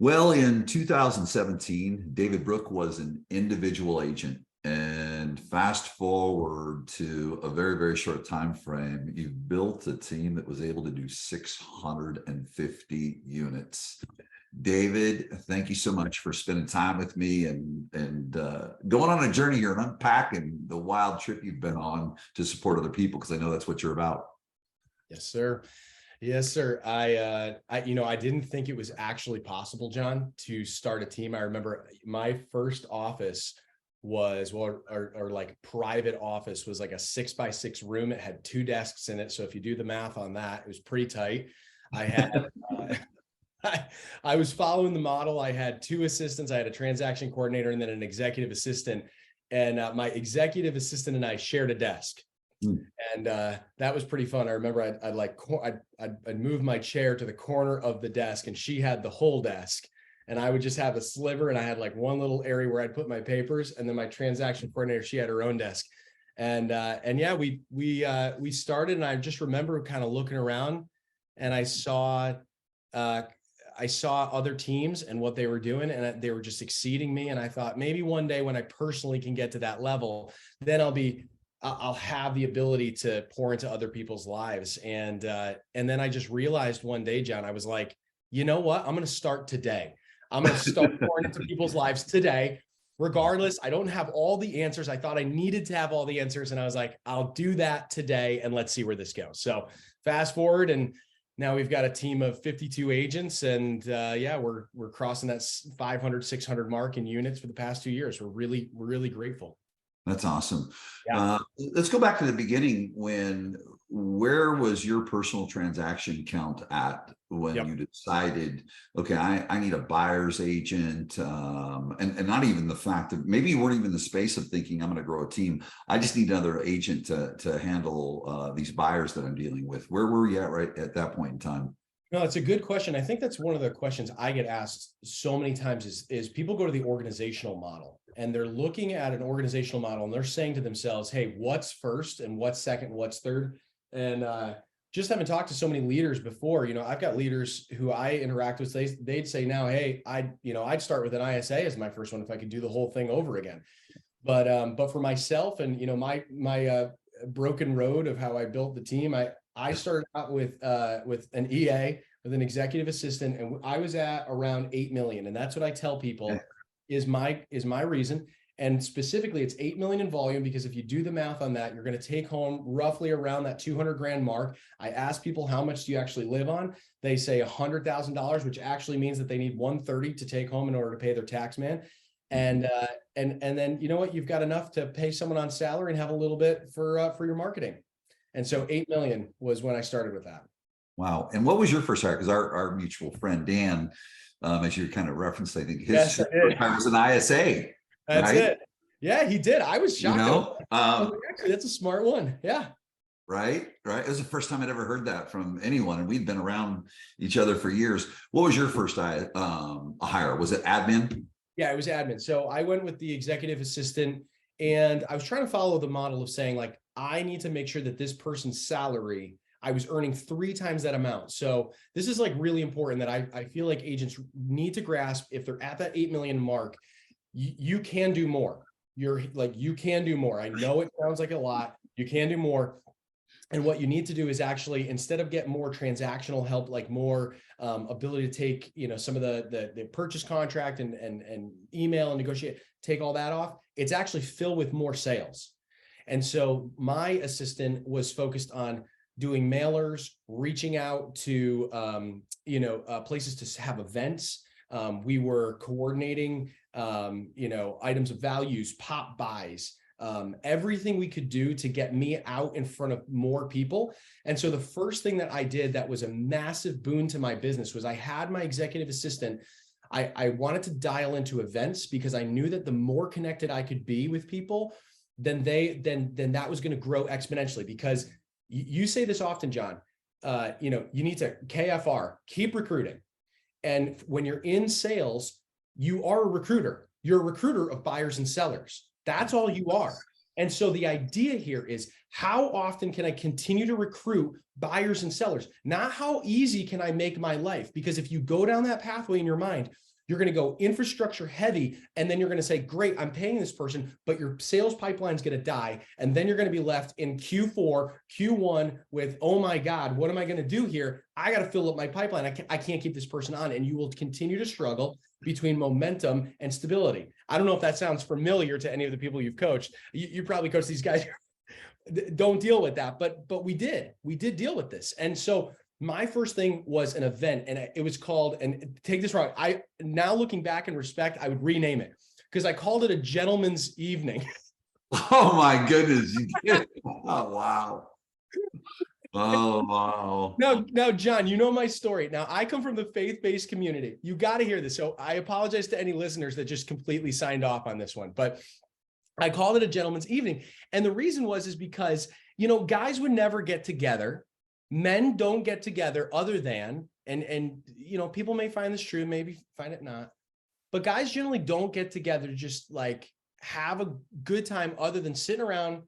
Well, in 2017, David Brooke was an individual agent. And fast forward to a very, very short time frame, you've built a team that was able to do 650 units. David, thank you so much for spending time with me and going on a journey here and unpacking the wild trip you've been on to support other people, because I know that's what you're about. Yes, sir. Yes, sir. I didn't think it was actually possible, John, to start a team. I remember my first office was, well, or like private office was like a 6x6 room. It had 2 desks in it. So if you do the math on that, it was pretty tight. I had, I was following the model. I had 2 assistants. I had a transaction coordinator and then an executive assistant. And my executive assistant and I shared a desk. And that was pretty fun. I remember I'd move my chair to the corner of the desk and she had the whole desk. And I would just have a sliver and I had like one little area where I'd put my papers, and then my transaction coordinator, she had her own desk. And yeah, we started, and I just remember kind of looking around and I saw other teams and what they were doing, and they were just exceeding me. And I thought maybe one day when I personally can get to that level, then I'll have the ability to pour into other people's lives. And then I just realized one day, John, I was like, you know what? I'm going to start today. I'm going to start pouring into people's lives today. Regardless, I don't have all the answers. I thought I needed to have all the answers. And I was like, I'll do that today and let's see where this goes. So fast forward, and now we've got a team of 52 agents, and yeah, we're crossing that 500, 600 mark in units for the past 2 years. We're really grateful. That's awesome. Yeah. Let's go back to the beginning. Where was your personal transaction count at when you decided, okay, I need a buyer's agent, and not even the fact that maybe you weren't even in the space of thinking I'm going to grow a team. I just need another agent to handle these buyers that I'm dealing with. Where were you at right at that point in time? No, it's a good question. I think that's one of the questions I get asked so many times is people go to the organizational model and they're looking at an organizational model and they're saying to themselves, hey, what's first and what's second, what's third? And just having talked to so many leaders before, I've got leaders who I interact with, they'd say now, hey, I'd start with an ISA as my first one if I could do the whole thing over again. But for myself and, my broken road of how I built the team, I started out with an EA, with an executive assistant, and I was at around 8 million. And that's what I tell people is my reason. And specifically, it's 8 million in volume, because if you do the math on that, you're going to take home roughly around that 200 grand mark. I ask people, how much do you actually live on? They say $100,000, which actually means that they need 130 to take home in order to pay their tax man. And then, you know what, you've got enough to pay someone on salary and have a little bit for your marketing. And so 8 million was when I started with that. Wow. And what was your first hire? Because our mutual friend, Dan, as you kind of referenced, I think his first hire was an ISA. That's right? it. Yeah, he did. I was shocked. Actually, that's a smart one. Yeah. Right. It was the first time I'd ever heard that from anyone. And we'd been around each other for years. What was your first hire? Was it admin? Yeah, it was admin. So I went with the executive assistant, and I was trying to follow the model of saying, like, I need to make sure that this person's salary, I was earning 3 times that amount. So this is like really important that I feel like agents need to grasp. If they're at that 8 million mark, you can do more. You can do more. I know it sounds like a lot. You can do more. And what you need to do is actually, instead of get more transactional help, like more ability to take, some of the purchase contract and email and negotiate, take all that off. It's actually fill with more sales. And so my assistant was focused on doing mailers, reaching out to, places to have events. We were coordinating, items of values, pop buys, everything we could do to get me out in front of more people. And so the first thing that I did that was a massive boon to my business was I had my executive assistant. I wanted to dial into events because I knew that the more connected I could be with people, then that was going to grow exponentially. Because you say this often, John, you need to KFR, keep recruiting. And when you're in sales, you are a recruiter. You're a recruiter of buyers and sellers. That's all you are. And so the idea here is, how often can I continue to recruit buyers and sellers? Not how easy can I make my life? Because if you go down that pathway in your mind, You're going to go infrastructure heavy, and then you're going to say, great, I'm paying this person, but your sales pipeline is going to die. And then you're going to be left in Q4, Q1 with, oh my God, what am I going to do here? I got to fill up my pipeline. I can't keep this person on. And you will continue to struggle between momentum and stability. I don't know if that sounds familiar to any of the people you've coached. You probably coach these guys don't deal with that, but we did deal with this. And so my first thing was an event, and it was called, and take this wrong, I now looking back in respect, I would rename it, because I called it a gentleman's evening. Oh my goodness. Oh, wow. Oh, wow. Now, John, you know my story. Now, I come from the faith-based community. You got to hear this. So I apologize to any listeners that just completely signed off on this one, but I called it a gentleman's evening. And the reason is because, guys would never get together. Men don't get together other than, and people may find this true, maybe find it not, but guys generally don't get together to just like have a good time other than sitting around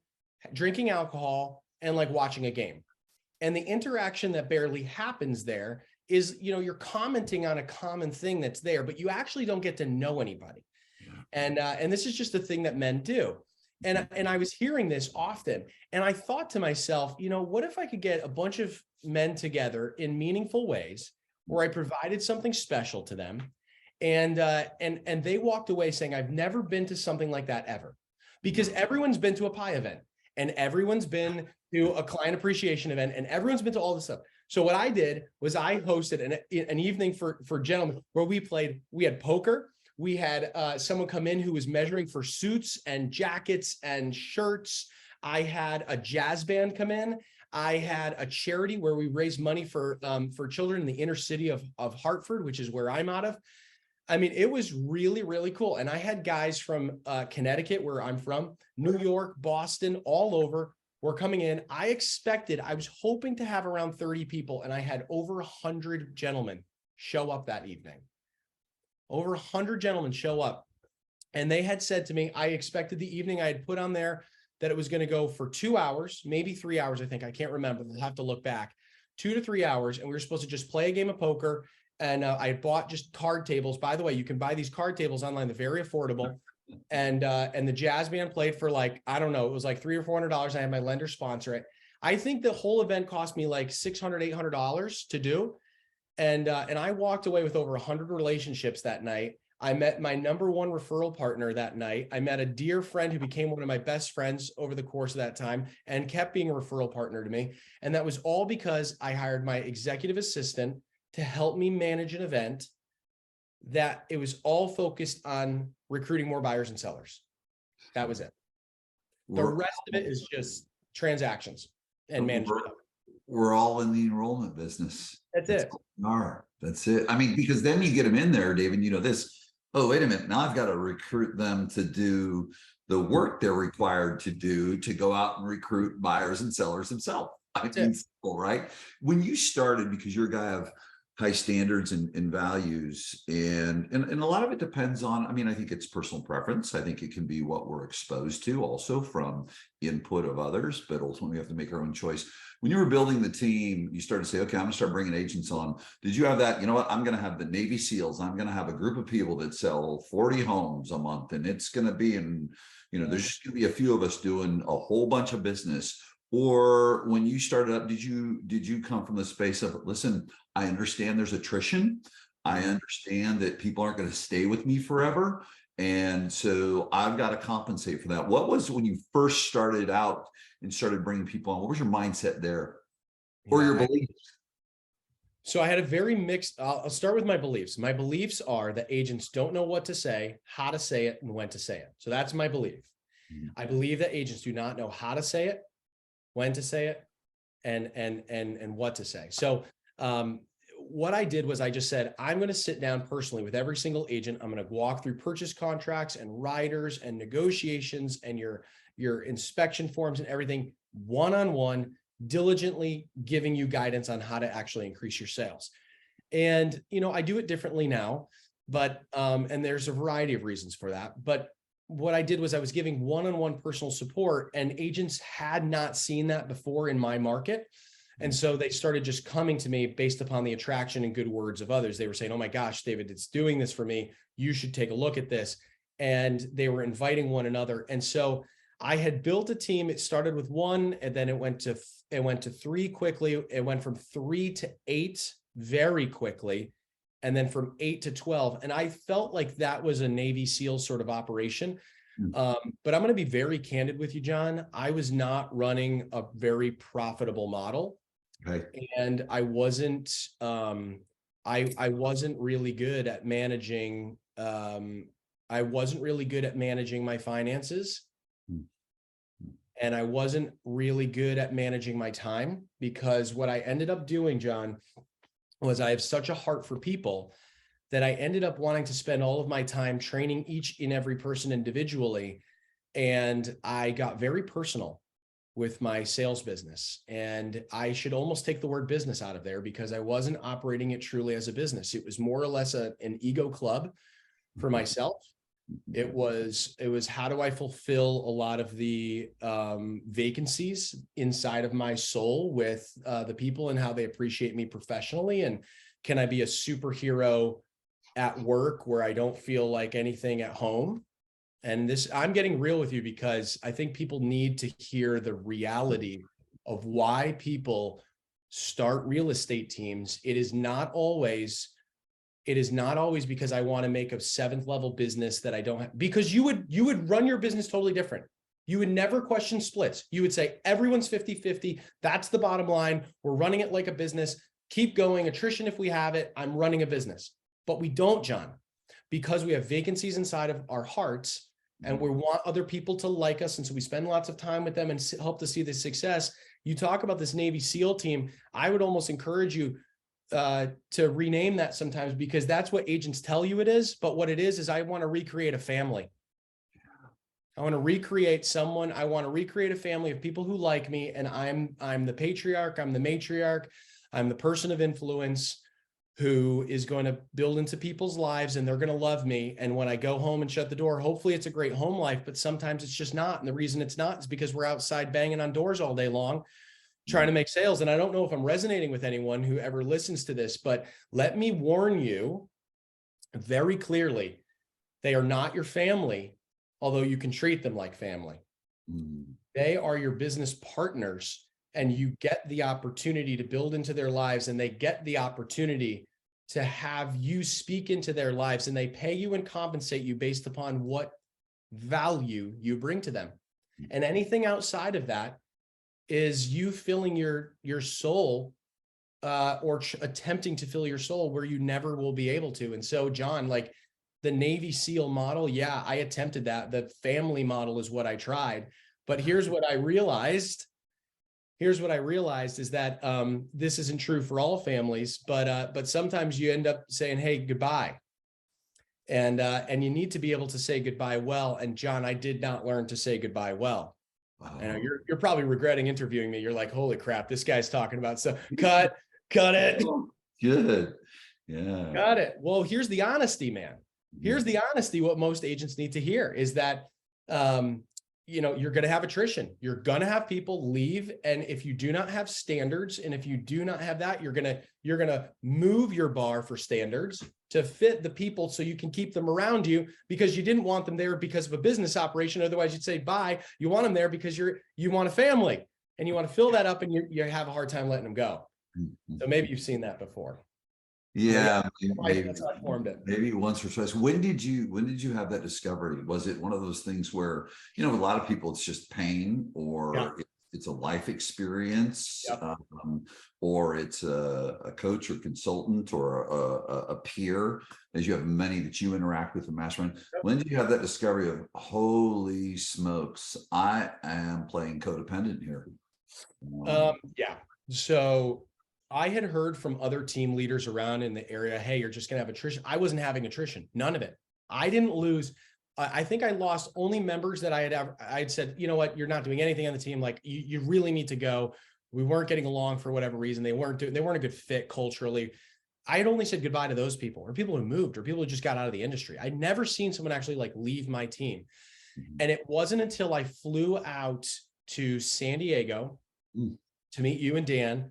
drinking alcohol and like watching a game. And the interaction that barely happens there is, you're commenting on a common thing that's there, but you actually don't get to know anybody. And this is just a thing that men do. And I was hearing this often, and I thought to myself, what if I could get a bunch of men together in meaningful ways where I provided something special to them, and they walked away saying, I've never been to something like that ever, because everyone's been to a pie event, and everyone's been to a client appreciation event, and everyone's been to all this stuff. So what I did was I hosted an evening for gentlemen where we had poker. We had someone come in who was measuring for suits and jackets and shirts. I had a jazz band come in. I had a charity where we raised money for children in the inner city of Hartford, which is where I'm out of. I mean, it was really, really cool. And I had guys from Connecticut, where I'm from, New York, Boston, all over were coming in. I was hoping to have around 30 people, and I had over 100 gentlemen show up that evening. Over 100 gentlemen show up. And they had said to me, I expected the evening I had put on there that it was going to go for 2 hours, maybe 3 hours. I think, I can't remember. We'll have to look back. 2 to 3 hours. And we were supposed to just play a game of poker. And I had bought just card tables. By the way, you can buy these card tables online. They're very affordable. And the jazz band played for like, I don't know, it was like $300 or $400. I had my lender sponsor it. I think the whole event cost me like $600, $800 to do. And I walked away with over 100 relationships that night. I met my number one referral partner that night. I met a dear friend who became one of my best friends over the course of that time and kept being a referral partner to me. And that was all because I hired my executive assistant to help me manage an event that it was all focused on recruiting more buyers and sellers. That was it. The rest of it is just transactions and management. We're all in the enrollment business. That's it. That's it. I mean, because then you get them in there, David, this, oh, wait a minute. Now I've got to recruit them to do the work they're required to do to go out and recruit buyers and sellers themselves. Simple, right? When you started, because you're a guy of high standards and values, and a lot of it depends on, I think it's personal preference. I think it can be what we're exposed to also from input of others, but ultimately we have to make our own choice. When you were building the team, you started to say, okay, I'm gonna start bringing agents on. Did you have that, I'm gonna have the Navy SEALs, I'm gonna have a group of people that sell 40 homes a month, and it's gonna be there's just gonna be a few of us doing a whole bunch of business? Or when you started up, did you come from the space of, listen, I understand there's attrition. I understand that people aren't going to stay with me forever. And so I've got to compensate for that. What was when you first started out and started bringing people on? What was your mindset there, or your beliefs? So I had a very mixed, I'll start with my beliefs. My beliefs are that agents don't know what to say, how to say it, and when to say it. So that's my belief. I believe that agents do not know how to say it, when to say it, and what to say. So what I did was I just said, I'm going to sit down personally with every single agent. I'm going to walk through purchase contracts and riders and negotiations and your inspection forms and everything one-on-one, diligently giving you guidance on how to actually increase your sales. And, I do it differently now, but, and there's a variety of reasons for that. But what I did was I was giving one-on-one personal support, and agents had not seen that before in my market. And so they started just coming to me based upon the attraction and good words of others. They were saying, oh my gosh, David, it's doing this for me. You should take a look at this. And they were inviting one another. And so I had built a team. It started with one, and then it went to three quickly. It went from 3 to 8 very quickly, and then from 8 to 12. And I felt like that was a Navy SEAL sort of operation. But I'm going to be very candid with you, John. I was not running a very profitable model. Okay. And I wasn't I wasn't really good at managing I wasn't really good at managing my finances. And I wasn't really good at managing my time, because what I ended up doing, John, was I have such a heart for people that I ended up wanting to spend all of my time training each and every person individually. And I got very personal with my sales business. And I should almost take the word business out of there, because I wasn't operating it truly as a business. It was more or less an ego club for myself. It was how do I fulfill a lot of the vacancies inside of my soul with the people, and how they appreciate me professionally, and can I be a superhero at work where I don't feel like anything at home. And this, I'm getting real with you, because I think people need to hear the reality of why people start real estate teams. It is not always because I want to make a 7th level business that I don't have, because you would run your business totally different. You would never question splits. You would say, everyone's 50-50. That's the bottom line. We're running it like a business. Keep going. Attrition if we have it. I'm running a business. But we don't, John, because we have vacancies inside of our hearts, and we want other people to like us. And so we spend lots of time with them and help to see the success. You talk about this Navy SEAL team. I would almost encourage you to rename that sometimes, because that's what agents tell you it is. But what it is I want to recreate a family. I want to recreate someone. I want to recreate a family of people who like me. And I'm the patriarch. I'm the matriarch. I'm the person of influence who is going to build into people's lives, and they're going to love me. And when I go home and shut the door, hopefully it's a great home life, but sometimes it's just not. And the reason it's not is because we're outside banging on doors all day long, trying to make sales. And I don't know if I'm resonating with anyone who ever listens to this, but let me warn you very clearly, they are not your family, although you can treat them like family. They are your business partners, and you get the opportunity to build into their lives, and they get the opportunity to have you speak into their lives, and they pay you and compensate you based upon what value you bring to them. And anything outside of that is you filling your soul or attempting to fill your soul where you never will be able to. And so, John, like the Navy SEAL model, yeah, I attempted that. The family model is what I tried. But here's what I realized. Is that this isn't true for all families, but sometimes you end up saying, hey, goodbye. And you need to be able to say goodbye well. And John, I did not learn to say goodbye well. And you're probably regretting interviewing me. You're like, holy crap, this guy's talking about stuff. Cut it. Good. Yeah. Got it. Well, here's the honesty, man. Here's the honesty. What most agents need to hear is that, you're going to have attrition. You're going to have people leave. And if you do not have standards, and if you do not have that, you're going to move your bar for standards to fit the people so you can keep them around you, because you didn't want them there because of a business operation. Otherwise you'd say bye. You want them there because you want a family, and you want to fill that up, and you have a hard time letting them go. So maybe you've seen that before. Yeah, maybe once or twice. When did you have that discovery? Was it one of those things where, a lot of people, it's just pain, or it's a life experience, or it's a coach or consultant or a peer, as you have many that you interact with in mastermind. When did you have that discovery of, holy smokes, I am playing codependent here? So I had heard from other team leaders around in the area, hey, you're just going to have attrition. I wasn't having attrition, none of it. I didn't lose. I think I lost only members that I had said, you know what, you're not doing anything on the team. Like you really need to go. We weren't getting along for whatever reason. They weren't a good fit culturally. I had only said goodbye to those people, or people who moved, or people who just got out of the industry. I'd never seen someone actually like leave my team. And it wasn't until I flew out to San Diego to meet you and Dan,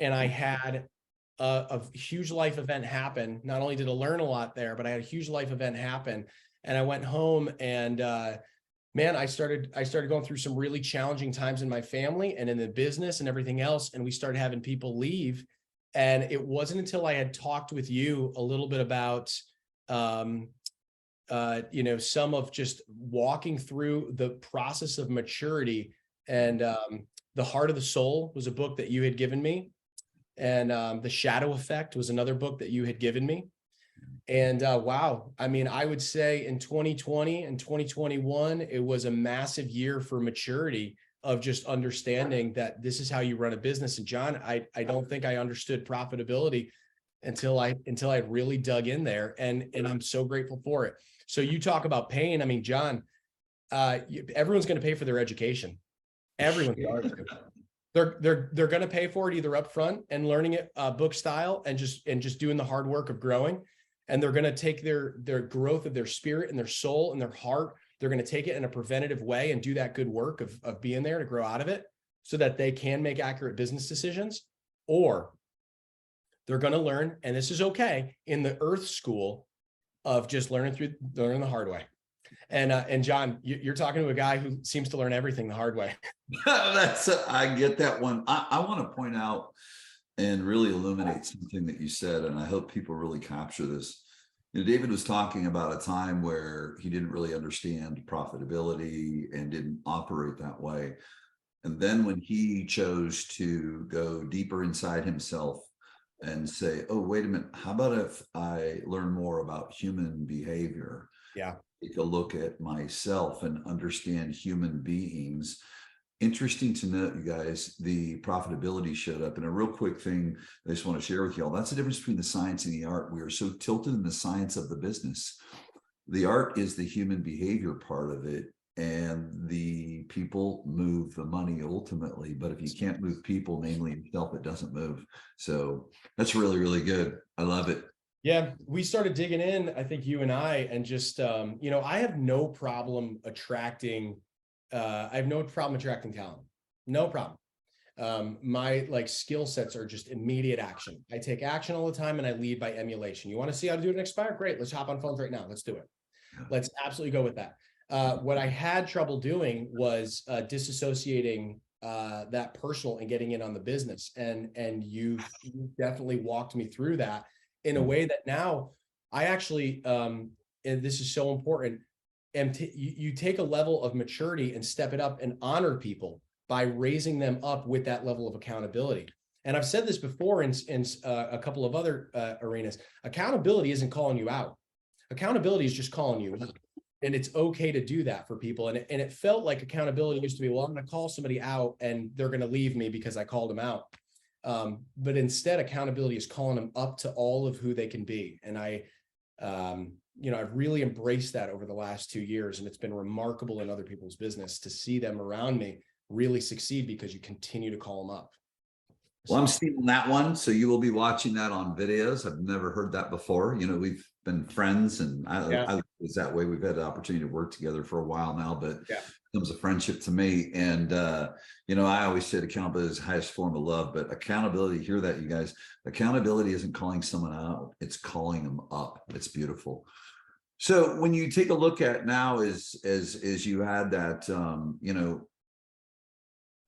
and I had a huge life event happen. Not only did I learn a lot there, but I had a huge life event happen. And I went home and man, I started going through some really challenging times in my family and in the business and everything else. And we started having people leave. And it wasn't until I had talked with you a little bit about some of just walking through the process of maturity. And The Heart of the Soul was a book that you had given me. And The Shadow Effect was another book that you had given me. And wow, I mean, I would say in 2020 and 2021, it was a massive year for maturity of just understanding that this is how you run a business. And John, I don't think I understood profitability until I really dug in there, and I'm so grateful for it. So you talk about pain. I mean, John, everyone's going to pay for their education. Everyone's going to. They're going to pay for it either upfront and learning it book style and just doing the hard work of growing. And they're going to take their growth of their spirit and their soul and their heart. They're going to take it in a preventative way and do that good work of being there to grow out of it so that they can make accurate business decisions. Or they're going to learn, and this is okay, in the earth school of just learning the hard way. And John, you're talking to a guy who seems to learn everything the hard way. I get that one. I want to point out and really illuminate something that you said, and I hope people really capture this. David was talking about a time where he didn't really understand profitability and didn't operate that way. And then when he chose to go deeper inside himself and say, oh, wait a minute, how about if I learn more about human behavior? Yeah. Take a look at myself and understand human beings. Interesting to note, you guys, the profitability showed up. And a real quick thing I just want to share with you all, that's the difference between the science and the art. We are so tilted in the science of the business. The art is the human behavior part of it, and the people move the money ultimately. But if you can't move people, namely yourself, it doesn't move. So that's really, really good. I love it. Yeah, we started digging in, I think you and I, and just, I have no problem attracting talent. No problem. My skill sets are just immediate action. I take action all the time and I lead by emulation. You want to see how to do it next fire? Great. Let's hop on phones right now. Let's do it. Let's absolutely go with that. What I had trouble doing was disassociating that personal and getting in on the business. And you definitely walked me through that in a way that now I actually, and this is so important, you take a level of maturity and step it up and honor people by raising them up with that level of accountability. And I've said this before in a couple of other arenas. Accountability isn't calling you out. Accountability is just calling you out. And it's okay to do that for people. And it felt like accountability used to be, well, I'm going to call somebody out and they're going to leave me because I called them out. But instead, accountability is calling them up to all of who they can be. And I've really embraced that over the last 2 years, and it's been remarkable in other people's business to see them around me really succeed because you continue to call them up. Well, I'm stealing that one, so you will be watching that on videos. I've never heard that before. We've been friends, and I was that way. We've had the opportunity to work together for a while now, but it becomes a friendship to me. And I always said accountability is the highest form of love, but accountability, hear that, you guys? Accountability isn't calling someone out; it's calling them up. It's beautiful. So when you take a look at now, as you had that,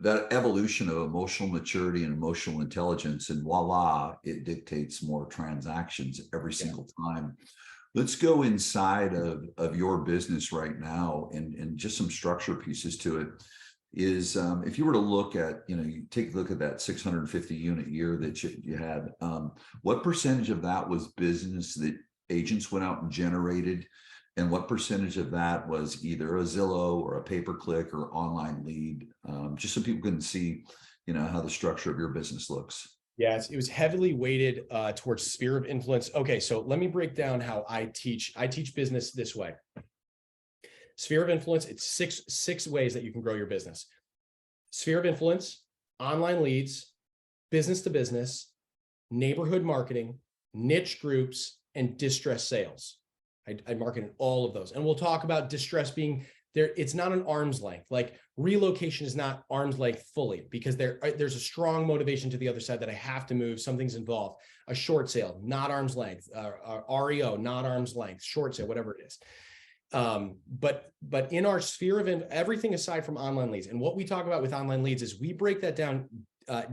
that evolution of emotional maturity and emotional intelligence, and voila, it dictates more transactions every single time. Let's go inside of your business right now and just some structure pieces to it. Is if you were to look at, you take a look at that 650 unit year that you had, what percentage of that was business that agents went out and generated? And what percentage of that was either a Zillow or a pay-per-click or online lead? Just so people can see, how the structure of your business looks. Yeah, it was heavily weighted towards sphere of influence. Okay, so let me break down how I teach. I teach business this way. Sphere of influence, it's six ways that you can grow your business. Sphere of influence, online leads, business to business, neighborhood marketing, niche groups, and distress sales. I market in all of those. And we'll talk about distress being it's not an arm's length. Like relocation is not arm's length fully, because there's a strong motivation to the other side that I have to move. Something's involved. A short sale, not arm's length. REO, not arm's length. Short sale, whatever it is. But in our sphere of everything aside from online leads, and what we talk about with online leads is we break that down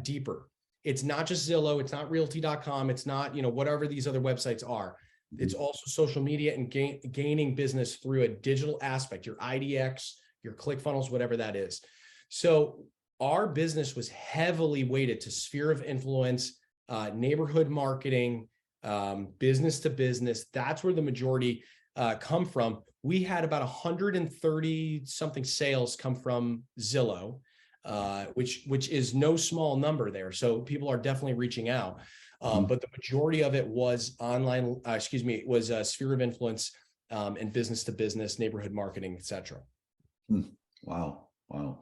deeper. It's not just Zillow, it's not realty.com, it's not, whatever these other websites are. It's also social media and gaining business through a digital aspect, your IDX, your ClickFunnels, whatever that is. So our business was heavily weighted to sphere of influence, neighborhood marketing, business to business. That's where the majority come from. We had about 130 something sales come from Zillow, which is no small number there. So people are definitely reaching out. But the majority of it was online, was sphere of influence and business to business, neighborhood marketing, et cetera. Wow. Wow.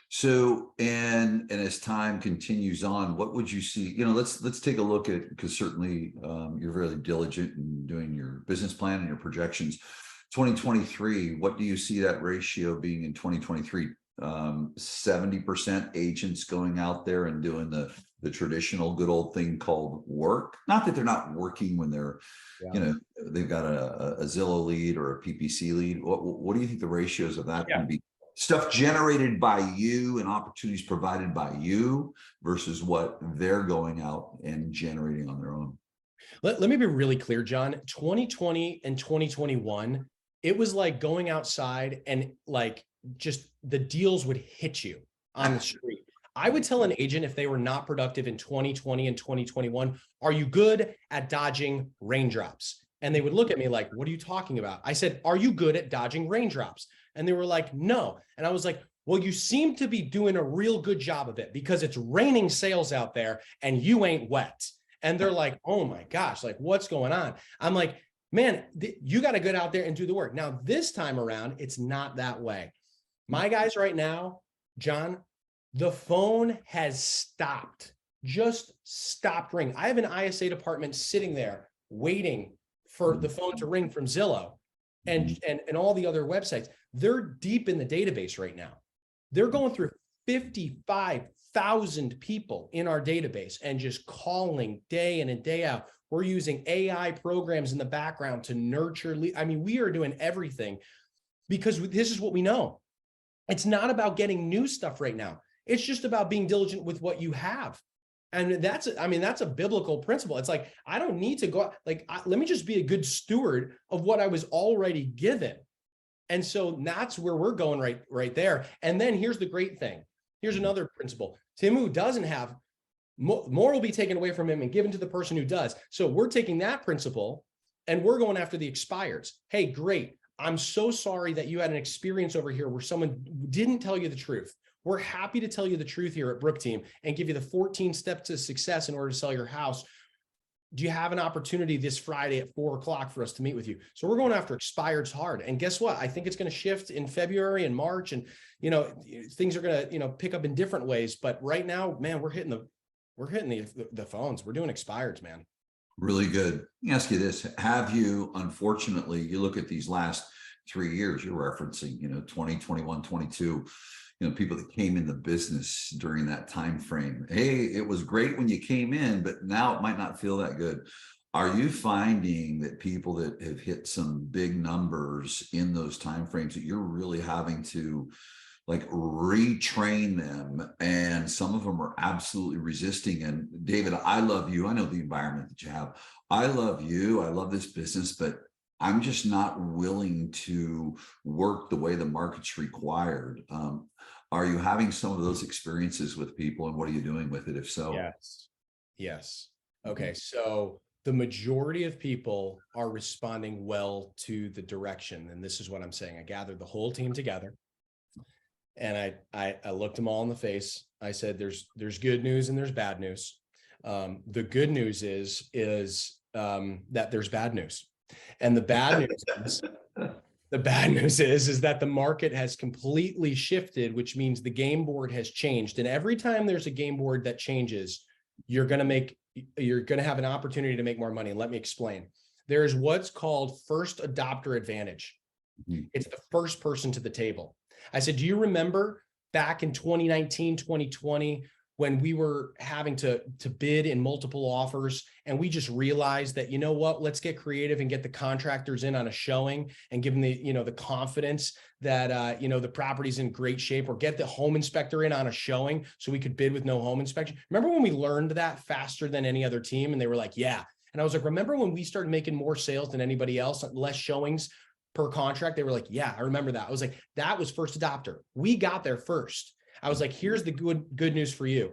So, and as time continues on, what would you see? Let's take a look at, because certainly you're very diligent in doing your business plan and your projections. 2023, what do you see that ratio being in 2023? 70% agents going out there and doing the traditional good old thing called work. Not that they're not working when they're, they've got a Zillow lead or a PPC lead. What do you think the ratios of that can be? Stuff generated by you and opportunities provided by you versus what they're going out and generating on their own. Let me be really clear, John. 2020 and 2021, it was like going outside and like just the deals would hit you on the street. I would tell an agent if they were not productive in 2020 and 2021, are you good at dodging raindrops? And they would look at me like, what are you talking about? I said, are you good at dodging raindrops? And they were like, no. And I was like, well, you seem to be doing a real good job of it because it's raining sales out there and you ain't wet. And they're like, oh my gosh, like what's going on? I'm like, man, you got to get out there and do the work. Now, this time around, it's not that way. My guys right now, John, the phone has stopped, just stopped ringing. I have an ISA department sitting there waiting for the phone to ring from Zillow and all the other websites. They're deep in the database right now. They're going through 55,000 people in our database and just calling day in and day out. We're using AI programs in the background to nurture. I mean, we are doing everything because this is what we know. It's not about getting new stuff right now. It's just about being diligent with what you have. And that's a biblical principle. It's like, I don't need to go, let me just be a good steward of what I was already given. And so that's where we're going right there. And then here's the great thing. Here's another principle. Tim who doesn't have, more will be taken away from him and given to the person who does. So we're taking that principle and we're going after the expireds. Hey, great. I'm so sorry that you had an experience over here where someone didn't tell you the truth. We're happy to tell you the truth here at Brooke Team and give you the 14 steps to success in order to sell your house. Do you have an opportunity this Friday at 4:00 for us to meet with you? So we're going after expireds hard. And guess what? I think it's going to shift in February and March, and things are going to pick up in different ways. But right now, man, we're hitting the phones. We're doing expireds, man. Really good. Let me ask you this. Have you, unfortunately, you look at these last 3 years you're referencing, 2021, 22, people that came in the business during that time frame. Hey, it was great when you came in, but now it might not feel that good. Are you finding that people that have hit some big numbers in those time frames that you're really having to retrain them, and some of them are absolutely resisting? And David, I love you. I know the environment that you have. I love you. I love this business, but I'm just not willing to work the way the market's required. Are you having some of those experiences with people, and what are you doing with it, if so? Yes. Okay. So the majority of people are responding well to the direction. And this is what I'm saying. I gathered the whole team together and I looked them all in the face. I said, there's good news and there's bad news. The good news is that there's bad news. And the bad news is that the market has completely shifted, which means the game board has changed. And every time there's a game board that changes, you're going to have an opportunity to make more money. And let me explain. There's what's called first adopter advantage. Mhm. It's the first person to the table. I said, do you remember back in 2019, 2020, when we were having to bid in multiple offers and we just realized that, you know what, let's get creative and get the contractors in on a showing and give them the, you know, the confidence that, you know, the property's in great shape, or get the home inspector in on a showing so we could bid with no home inspection. Remember when we learned that faster than any other team? And they were like, yeah. And I was like, remember when we started making more sales than anybody else, less showings per contract? They were like, yeah, I remember that. I was like, that was first adopter. We got there first. I was like, here's the good news for you.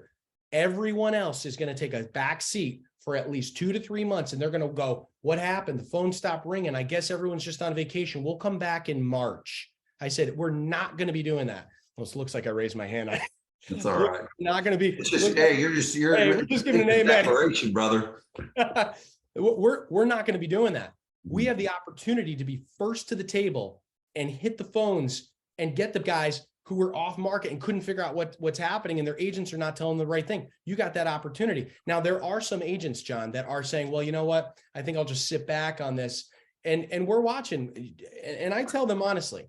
Everyone else is going to take a back seat for at least 2 to 3 months. And they're going to go, what happened? The phone stopped ringing. I guess everyone's just on vacation. We'll come back in March. I said, we're not going to be doing that. Well, it looks like I raised my hand. It's all right. Not going to be. It's just, hey, We're just giving an amen. declaration, brother. We're not going to be doing that. We have the opportunity to be first to the table and hit the phones and get the guys who were off market and couldn't figure out what's happening, and their agents are not telling them the right thing. You got that opportunity. Now, there are some agents, John, that are saying, well, you know what? I think I'll just sit back on this. And we're watching. And I tell them honestly,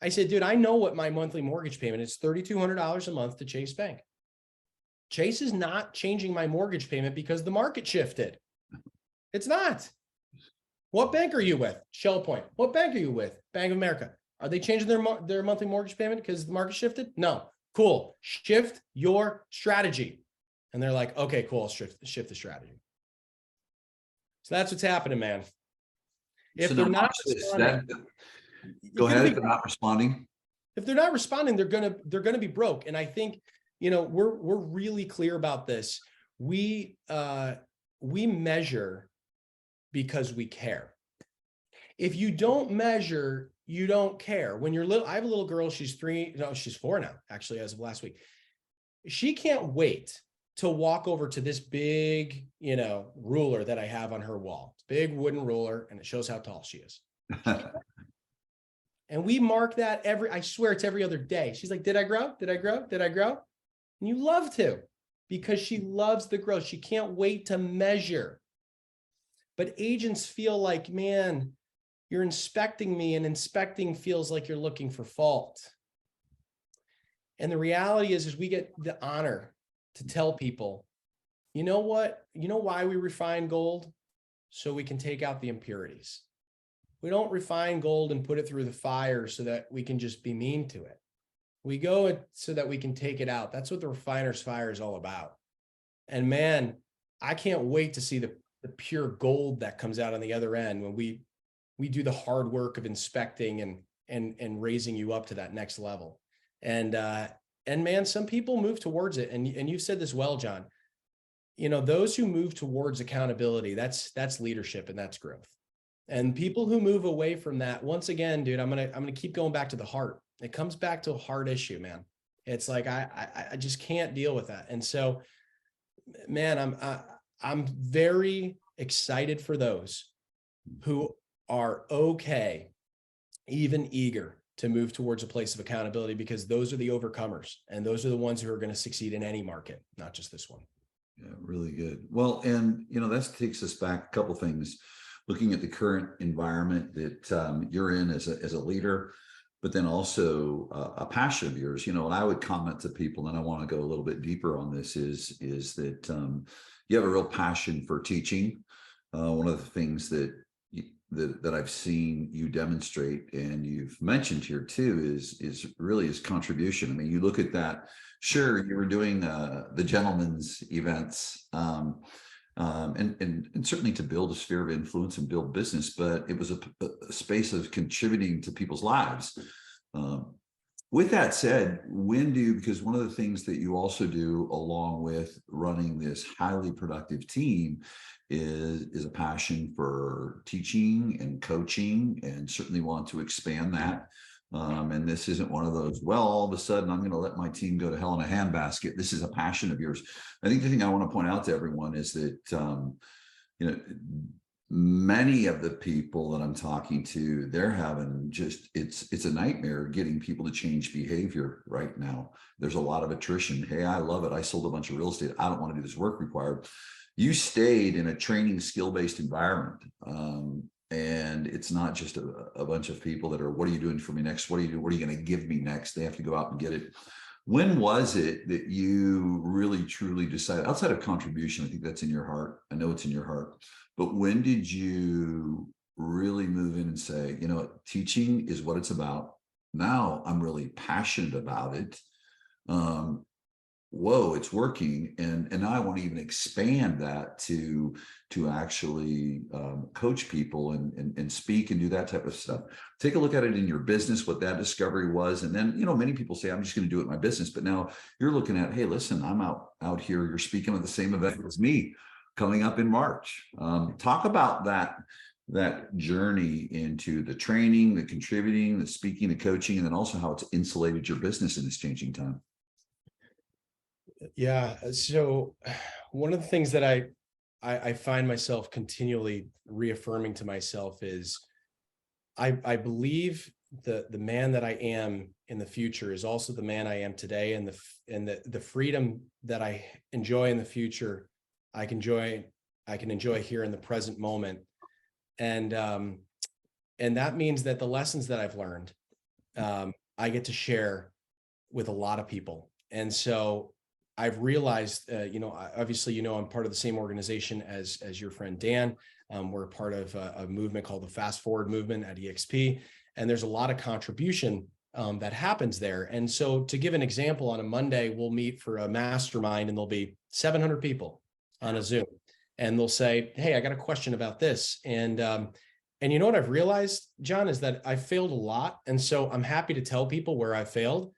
I said, dude, I know what my monthly mortgage payment is, $3,200 a month to Chase Bank. Chase is not changing my mortgage payment because the market shifted. It's not. What bank are you with? Shell Point. What bank are you with? Bank of America. Are they changing their monthly mortgage payment because the market shifted? No. Cool. Shift your strategy. And they're like, okay, cool. Shift the strategy. So that's what's happening, man. If they're not responding, go ahead. If they're not responding, they're gonna be broke. And I think, you know, we're really clear about this. We measure because we care. If you don't measure, you don't care. When you're little, I have a little girl, she's 4 now, actually, as of last week. She can't wait to walk over to this big, you know, ruler that I have on her wall. It's a big wooden ruler, and it shows how tall she is. And we mark that I swear it's every other day. She's like, did I grow? Did I grow? Did I grow? And you love to, because she loves the growth. She can't wait to measure. But agents feel like, man, you're inspecting me, and inspecting feels like you're looking for fault. And the reality is we get the honor to tell people, you know what? You know why we refine gold? So we can take out the impurities. We don't refine gold and put it through the fire so that we can just be mean to it. We go so that we can take it out. That's what the refiner's fire is all about. And man, I can't wait to see the pure gold that comes out on the other end when we do the hard work of inspecting and raising you up to that next level. And man, some people move towards it. And you've said this well, John. You know, those who move towards accountability, that's leadership, and that's growth. And people who move away from that, once again, dude, I'm gonna keep going back to the heart. It comes back to a heart issue, man. It's like I just can't deal with that. And so, man, I'm very excited for those who are okay, even eager to move towards a place of accountability, because those are the overcomers, and those are the ones who are going to succeed in any market, not just this one. Yeah, really good. Well, and you know, that takes us back a couple of things. Looking at the current environment that you're in as a leader, but then also a passion of yours. You know, and I would comment to people, and I want to go a little bit deeper on this, is that you have a real passion for teaching. One of the things that I've seen you demonstrate, and you've mentioned here too, is really his contribution. I mean, you look at that. Sure, you were doing the gentlemen's events, and certainly to build a sphere of influence and build business, but it was a space of contributing to people's lives. With that said, because one of the things that you also do along with running this highly productive team is a passion for teaching and coaching, and certainly want to expand that. And this isn't one of those, well, all of a sudden I'm going to let my team go to hell in a handbasket. This is a passion of yours. I think the thing I want to point out to everyone is that, you know, many of the people that I'm talking to, they're having it's a nightmare getting people to change behavior right now. There's a lot of attrition. Hey, I love it. I sold a bunch of real estate. I don't want to do this work required. You stayed in a training skill-based environment. And it's not just a bunch of people that are, what are you doing for me next? What are you doing? What are you going to give me next? They have to go out and get it. When was it that you really truly decided, outside of contribution, I think that's in your heart. I know it's in your heart, but when did you really move in and say, you know what, teaching is what it's about. Now I'm really passionate about it. Um, Whoa, it's working, and now I want to even expand that to actually coach people and speak and do that type of stuff. Take a look at it in your business, what that discovery was, and then, you know, many people say, I'm just going to do it in my business, but now you're looking at, hey, listen, I'm out here, you're speaking at the same event as me coming up in March. Talk about that journey into the training, the contributing, the speaking, the coaching, and then also how it's insulated your business in this changing Yeah. So one of the things that I find myself continually reaffirming to myself is I believe the man that I am in the future is also the man I am today, and the freedom that I enjoy in the future, I can enjoy here in the present moment. And that means that the lessons that I've learned, I get to share with a lot of people. And so I've realized, obviously, I'm part of the same organization as your friend Dan. We're part of a movement called the Fast Forward Movement at EXP, and there's a lot of contribution that happens there. And so, to give an example, on a Monday, we'll meet for a mastermind, and there'll be 700 people on a Zoom, and they'll say, "Hey, I got a question about this," and you know what I've realized, John, is that I failed a lot, and so I'm happy to tell people where I failed,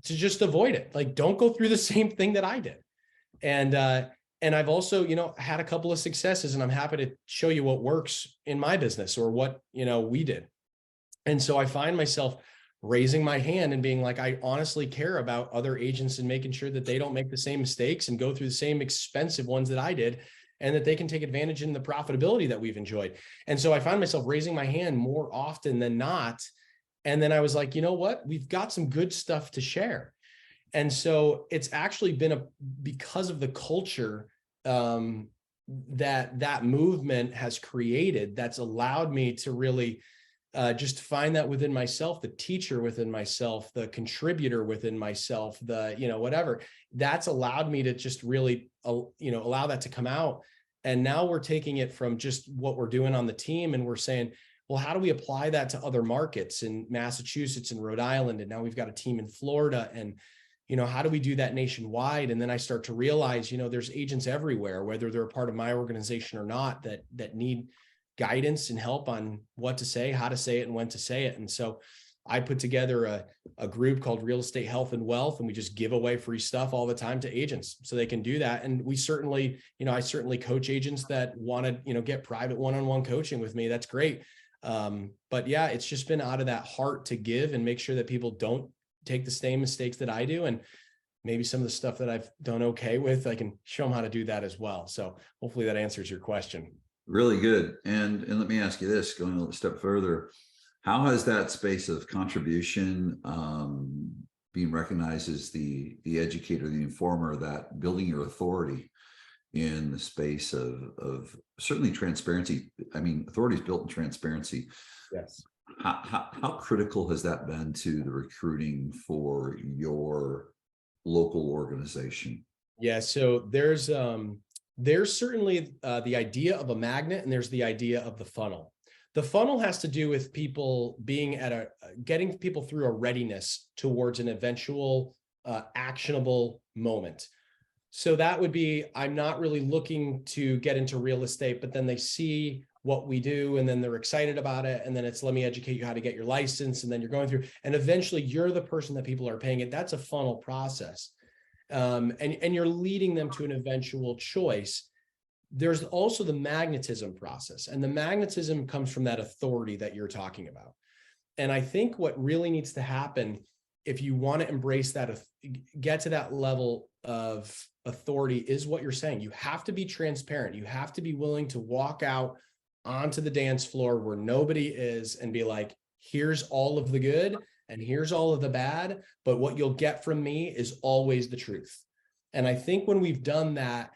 to just avoid it. Like, don't go through the same thing that I did. And I've also, had a couple of successes, and I'm happy to show you what works in my business or what, we did. And so I find myself raising my hand and being like, I honestly care about other agents and making sure that they don't make the same mistakes and go through the same expensive ones that I did, and that they can take advantage in the profitability that we've enjoyed. And so I find myself raising my hand more often than not. And then I was like, you know what? We've got some good stuff to share. And so it's actually been because of the culture that movement has created, that's allowed me to really just find that within myself, the teacher within myself, the contributor within myself, whatever. That's allowed me to just really, allow that to come out. And now we're taking it from just what we're doing on the team, and we're saying, well, how do we apply that to other markets in Massachusetts and Rhode Island? And now we've got a team in Florida, and, how do we do that nationwide? And then I start to realize, there's agents everywhere, whether they're a part of my organization or not, that need guidance and help on what to say, how to say it, and when to say it. And so I put together a group called Real Estate Health and Wealth, and we just give away free stuff all the time to agents so they can do that. And we certainly, I certainly coach agents that want to, get private one-on-one coaching with me. That's great. But yeah, it's just been out of that heart to give and make sure that people don't take the same mistakes that I do. And maybe some of the stuff that I've done okay with, I can show them how to do that as well. So hopefully that answers your question. Really good. And let me ask you this, going a step further, how has that space of contribution, being recognized as the educator, the informer, that building your authority in the space of certainly transparency? I mean, authority is built in transparency. Yes. How critical has that been to the recruiting for your local organization? Yeah. So there's certainly the idea of a magnet, and there's the idea of the funnel. The funnel has to do with people being getting people through a readiness towards an eventual actionable moment. So that would be, I'm not really looking to get into real estate, but then they see what we do, and then they're excited about it. And then it's, let me educate you how to get your license. And then you're going through, and eventually you're the person that people are paying it. That's a funnel process. And you're leading them to an eventual choice. There's also the magnetism process, and the magnetism comes from that authority that you're talking about. And I think what really needs to happen, if you want to embrace that, get to that level of authority, is what you're saying. You have to be transparent. You have to be willing to walk out onto the dance floor where nobody is and be like, here's all of the good and here's all of the bad, but what you'll get from me is always the truth. And I think when we've done that,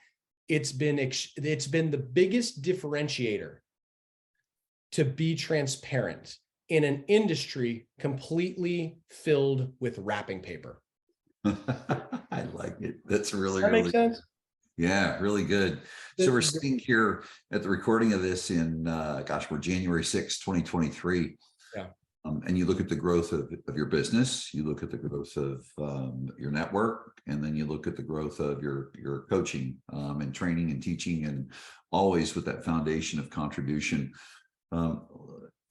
it's been the biggest differentiator to be transparent in an industry completely filled with wrapping paper. I like it. That's really, That makes really, sense. yeah, really good. So we're sitting here at the recording of this in, gosh, we're January 6th, 2023. Yeah. And you look at the growth of your business, you look at the growth of your network, and then you look at the growth of your coaching and training and teaching, and always with that foundation of contribution. Um,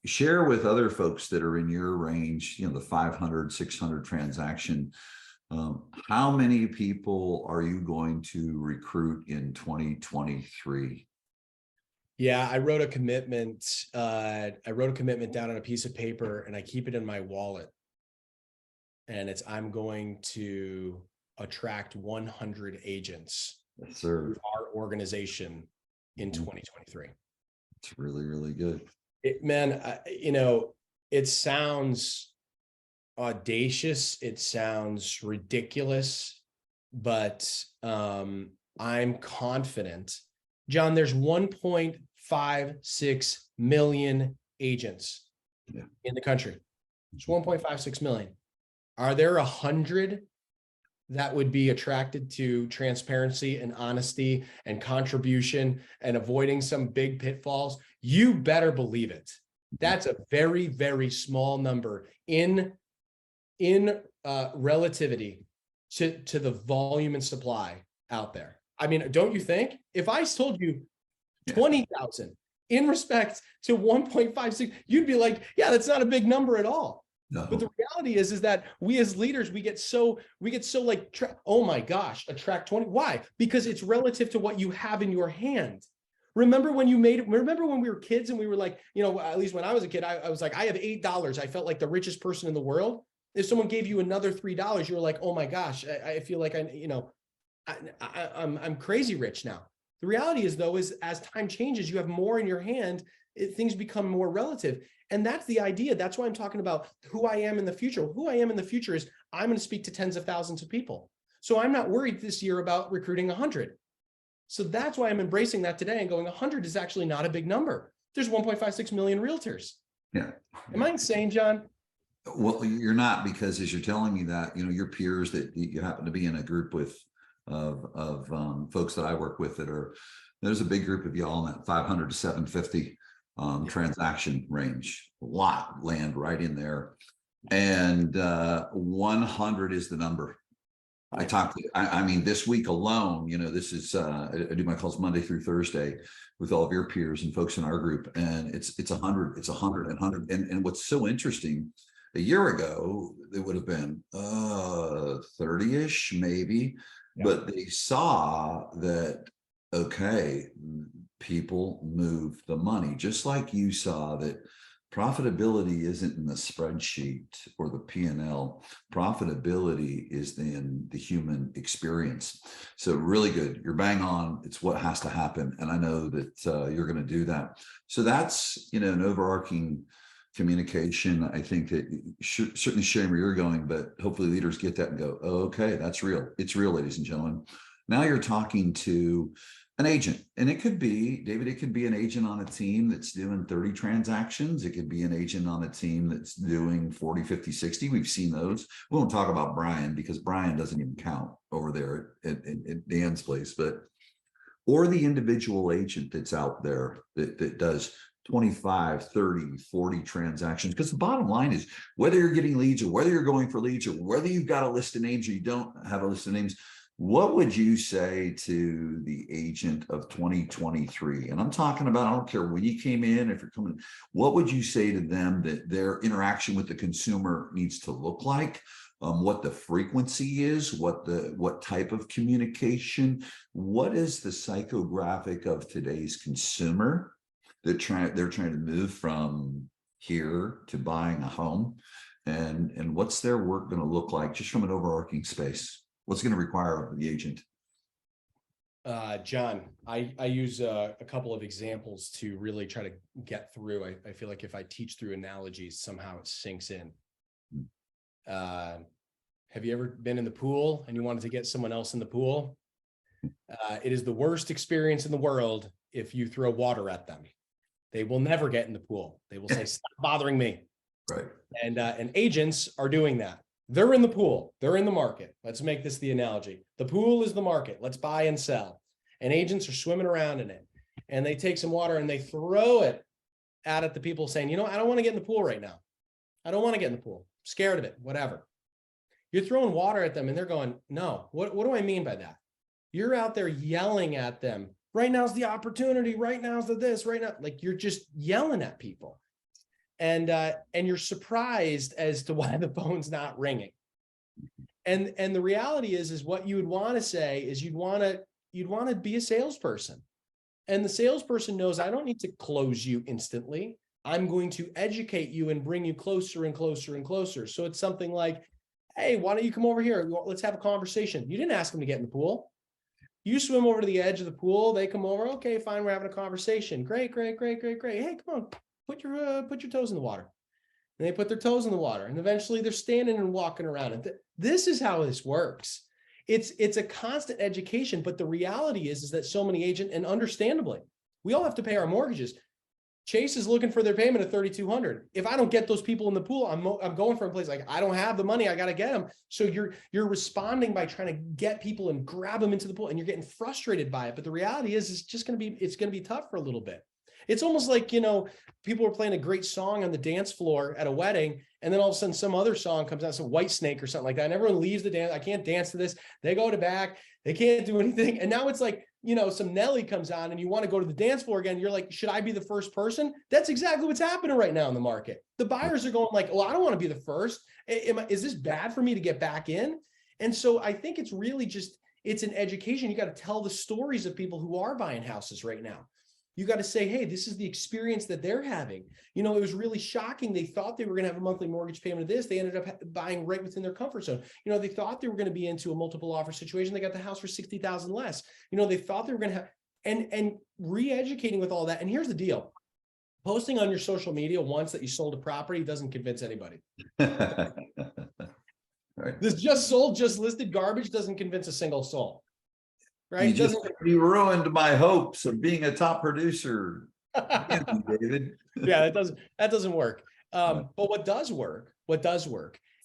Share with other folks that are in your range, the 500, 600 transaction. How many people are you going to recruit in 2023? Yeah, I wrote a commitment. I wrote a commitment down on a piece of paper, and I keep it in my wallet. And I'm going to attract 100 agents to our organization in 2023. It's really, really good. It sounds audacious. It sounds ridiculous, but I'm confident. John, there's 1.56 million agents in the country. It's 1.56 million. Are there 100 that would be attracted to transparency and honesty and contribution and avoiding some big pitfalls? You better believe it. That's a very, very small number in relativity to the volume and supply out there. I mean, don't you think? If I told you 20,000 in respect to 1.56, you'd be like, yeah, that's not a big number at all. No. But the reality is that we as leaders, we get so like, oh my gosh, attract 20. Why? Because it's relative to what you have in your hand. Remember when we were kids and we were like, at least when I was a kid, I was like, I have $8. I felt like the richest person in the world. If someone gave you another $3, you were like, oh my gosh, I feel like I'm crazy rich now. The reality is, though, is as time changes, you have more in your hand, things become more relative. And that's the idea. That's why I'm talking about who I am in the future. Who I am in the future is I'm going to speak to tens of thousands of people. So I'm not worried this year about recruiting 100. So that's why I'm embracing that today and going 100 is actually not a big number. There's 1.56 million realtors. Yeah. Am I insane, John? Well, you're not, because as you're telling me that, your peers that you happen to be in a group with of folks that I work with there's a big group of y'all in that 500 to 750 transaction range. A lot land right in there, and 100 is the number. I mean, this week alone, this is I do my calls Monday through Thursday with all of your peers and folks in our group, and it's 100, it's 100 and 100. And what's so interesting, a year ago, it would have been 30-ish maybe, but they saw that, okay, people move the money, just like you saw that profitability isn't in the spreadsheet or the P&L. Profitability is in the human experience. So really good. You're bang on. It's what has to happen. And I know that you're going to do that. So that's, an overarching communication. I think that certainly sharing where you're going, but hopefully leaders get that and go, oh, okay, that's real. It's real, ladies and gentlemen. Now you're talking to an agent, and it could be, David, it could be an agent on a team that's doing 30 transactions. It could be an agent on a team that's doing 40, 50, 60. We've seen those. We won't talk about Brian because Brian doesn't even count over there at Dan's place, or the individual agent that's out there that does 25, 30, 40 transactions. Because the bottom line is, whether you're getting leads or whether you're going for leads or whether you've got a list of names or you don't have a list of names, what would you say to the agent of 2023? And I'm talking about, I don't care when you came in, if you're coming, what would you say to them that their interaction with the consumer needs to look like? What the frequency is, what type of communication, what is the psychographic of today's consumer that they're trying to move from here to buying a home, and what's their work going to look like just from an overarching space? What's going to require of the agent? John, I use a couple of examples to really try to get through. I feel like if I teach through analogies, somehow it sinks in. Have you ever been in the pool and you wanted to get someone else in the pool? It is the worst experience in the world if you throw water at them. They will never get in the pool. They will say, stop bothering me. Right. And agents are doing that. They're in the pool. They're in the market. Let's make this the analogy. The pool is the market. Let's buy and sell. And agents are swimming around in it. And they take some water and they throw it at the people saying, you know, I don't want to get in the pool right now. I don't want to get in the pool. I'm scared of it, whatever. You're throwing water at them and they're going, no, what do I mean by that? You're out there yelling at them. Right now's the opportunity. Right now's the this, right now. Like you're just yelling at people. And you're surprised as to why the phone's not ringing. And the reality is what you would want to say is you'd want to be a salesperson. And the salesperson knows I don't need to close you instantly. I'm going to educate you and bring you closer and closer and closer. So it's something like, hey, why don't you come over here? Let's have a conversation. You didn't ask them to get in the pool. You swim over to the edge of the pool. They come over. Okay, fine. We're having a conversation. Great, great, great, great, great. Hey, come on. Put your toes in the water. And they put their toes in the water. And eventually they're standing and walking around. And this is how this works. It's a constant education. But the reality is that so many agents, and understandably, we all have to pay our mortgages. Chase is looking for their payment of $3,200. If I don't get those people in the pool, I'm going from a place like I don't have the money. I got to get them. So you're responding by trying to get people and grab them into the pool, and you're getting frustrated by it. But the reality is, it's going to be tough for a little bit. It's almost like, you know, people are playing a great song on the dance floor at a wedding, and then all of a sudden some other song comes out, some White Snake or something like that, and everyone leaves the dance. I can't dance to this. They go to back. They can't do anything. And now it's like, you know, some Nelly comes on and you want to go to the dance floor again. You're like, should I be the first person? That's exactly what's happening right now in the market. The buyers are going like, well, I don't want to be the first. Is this bad for me to get back in? And so I think it's really just, it's an education. You got to tell the stories of people who are buying houses right now. You got to say, hey, this is the experience that they're having. You know, it was really shocking. They thought they were going to have a monthly mortgage payment of this. They ended up buying right within their comfort zone. You know, they thought they were going to be into a multiple offer situation. They got the house for $60,000 less. You know, they thought they were going to have, and re-educating with all that. And here's the deal. Posting on your social media once that you sold a property doesn't convince anybody. Right. This just sold, just listed garbage doesn't convince a single soul. Right? You ruined my hopes of being a top producer, David. Yeah, that doesn't work. But what does work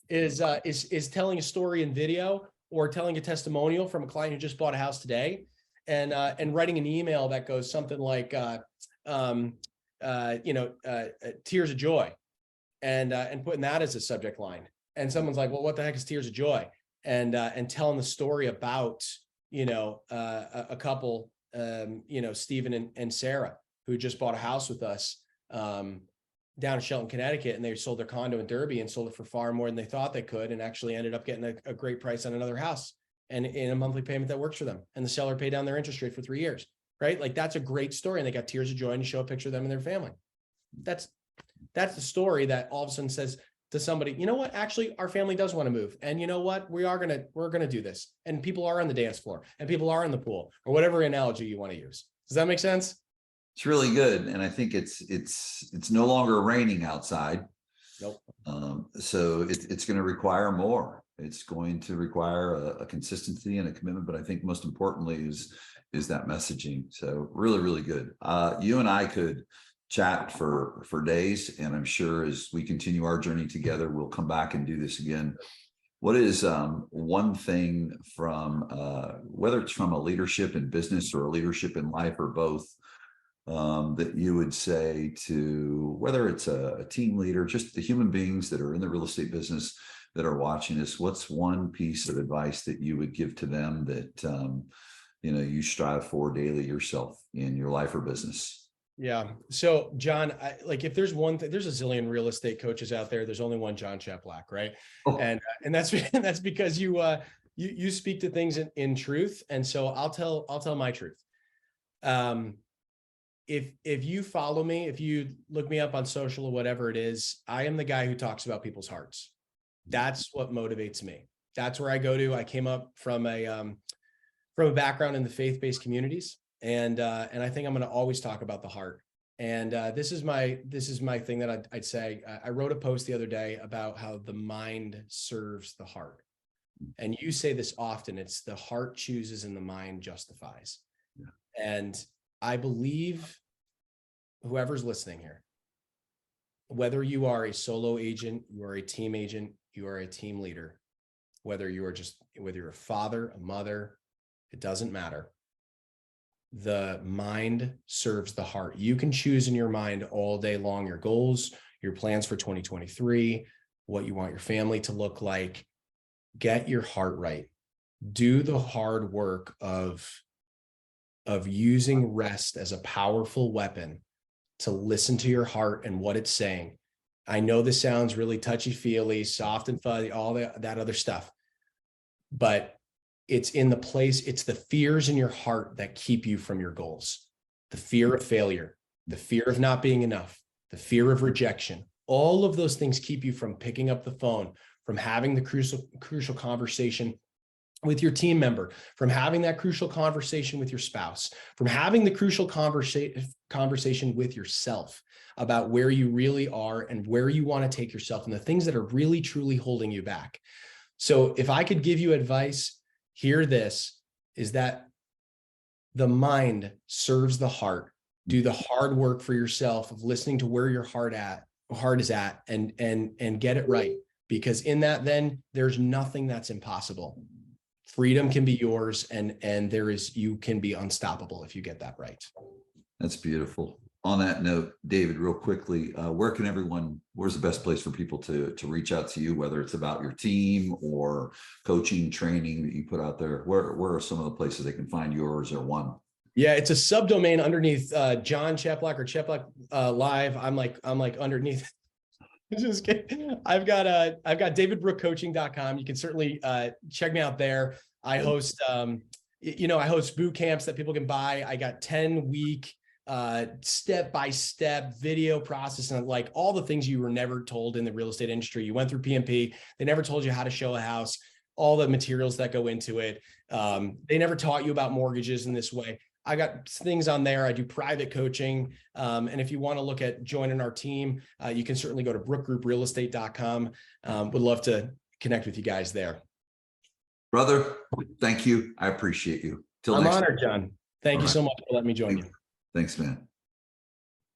is telling a story in video or telling a testimonial from a client who just bought a house today, and writing an email that goes something like tears of joy, and putting that as a subject line. And someone's like, well, what the heck is tears of joy? And telling the story about, a couple, Stephen and Sarah, who just bought a house with us down in Shelton, Connecticut, and they sold their condo in Derby and sold it for far more than they thought they could, and actually ended up getting a great price on another house and in a monthly payment that works for them. And the seller paid down their interest rate for 3 years, right? Like that's a great story. And they got tears of joy, and you show a picture of them and their family. That's the story that all of a sudden says to somebody, you know what, actually our family does want to move. And you know what, we're going to do this. And people are on the dance floor and people are in the pool, or whatever analogy you want to use. Does that make sense? It's really good. And I think it's no longer raining outside. Nope. So it's going to require more. It's going to require a consistency and a commitment. But I think most importantly is that messaging. So really, really good. You and I could chat for days, and I'm sure as we continue our journey together, we'll come back and do this again. What is one thing from whether it's from a leadership in business or a leadership in life or both, that you would say to whether it's a team leader, just the human beings that are in the real estate business that are watching us? What's one piece of advice that you would give to them that you strive for daily yourself in your life or business? Yeah. So John, if there's one thing, there's a zillion real estate coaches out there. There's only one John Cheplak, right? Oh. And that's because you speak to things in truth. And so I'll tell my truth. If you follow me, if you look me up on social or whatever it is, I am the guy who talks about people's hearts. That's what motivates me. That's where I go to. I came up from a background in the faith-based communities. And I think I'm going to always talk about the heart. And this is my thing that I'd say. I wrote a post the other day about how the mind serves the heart. And you say this often, it's the heart chooses and the mind justifies. Yeah. And I believe whoever's listening here, whether you are a solo agent, you are a team agent, you are a team leader, whether you're a father, a mother, it doesn't matter. The mind serves the heart. You can choose in your mind all day long your goals, your plans for 2023, what you want your family to look like. Get your heart right. Do the hard work of using rest as a powerful weapon to listen to your heart and what it's saying. I know this sounds really touchy-feely, soft and fuzzy, all that other stuff, but it's the fears in your heart that keep you from your goals. The fear of failure, the fear of not being enough, the fear of rejection. All of those things keep you from picking up the phone, from having the crucial conversation with your team member, from having that crucial conversation with your spouse, from having the crucial conversation with yourself about where you really are and where you want to take yourself and the things that are really, truly holding you back. So if I could give you advice, hear this, is that the mind serves the heart. Do the hard work for yourself of listening to where your heart is at and get it right. Because in that, then there's nothing that's impossible. Freedom can be yours, and you can be unstoppable if you get that right. That's beautiful. On that note, David, real quickly, where's the best place for people to reach out to you, whether it's about your team or coaching, training that you put out there? Where are some of the places they can find yours or one? Yeah, it's a subdomain underneath John Cheplak or Cheplak Live. I'm like underneath. Just kidding. I've got davidbrookcoaching.com. You can certainly check me out there. I host boot camps that people can buy. I got 10-week step-by-step video process and like all the things you were never told in the real estate industry. You went through PMP. They never told you how to show a house, all the materials that go into it. They never taught you about mortgages in this way. I got things on there. I do private coaching. And if you want to look at joining our team, you can certainly go to brookgrouprealestate.com. Would love to connect with you guys there. Brother, thank you. I appreciate you. I'm honored, John. Thank you so much for letting me join you. Thanks, man.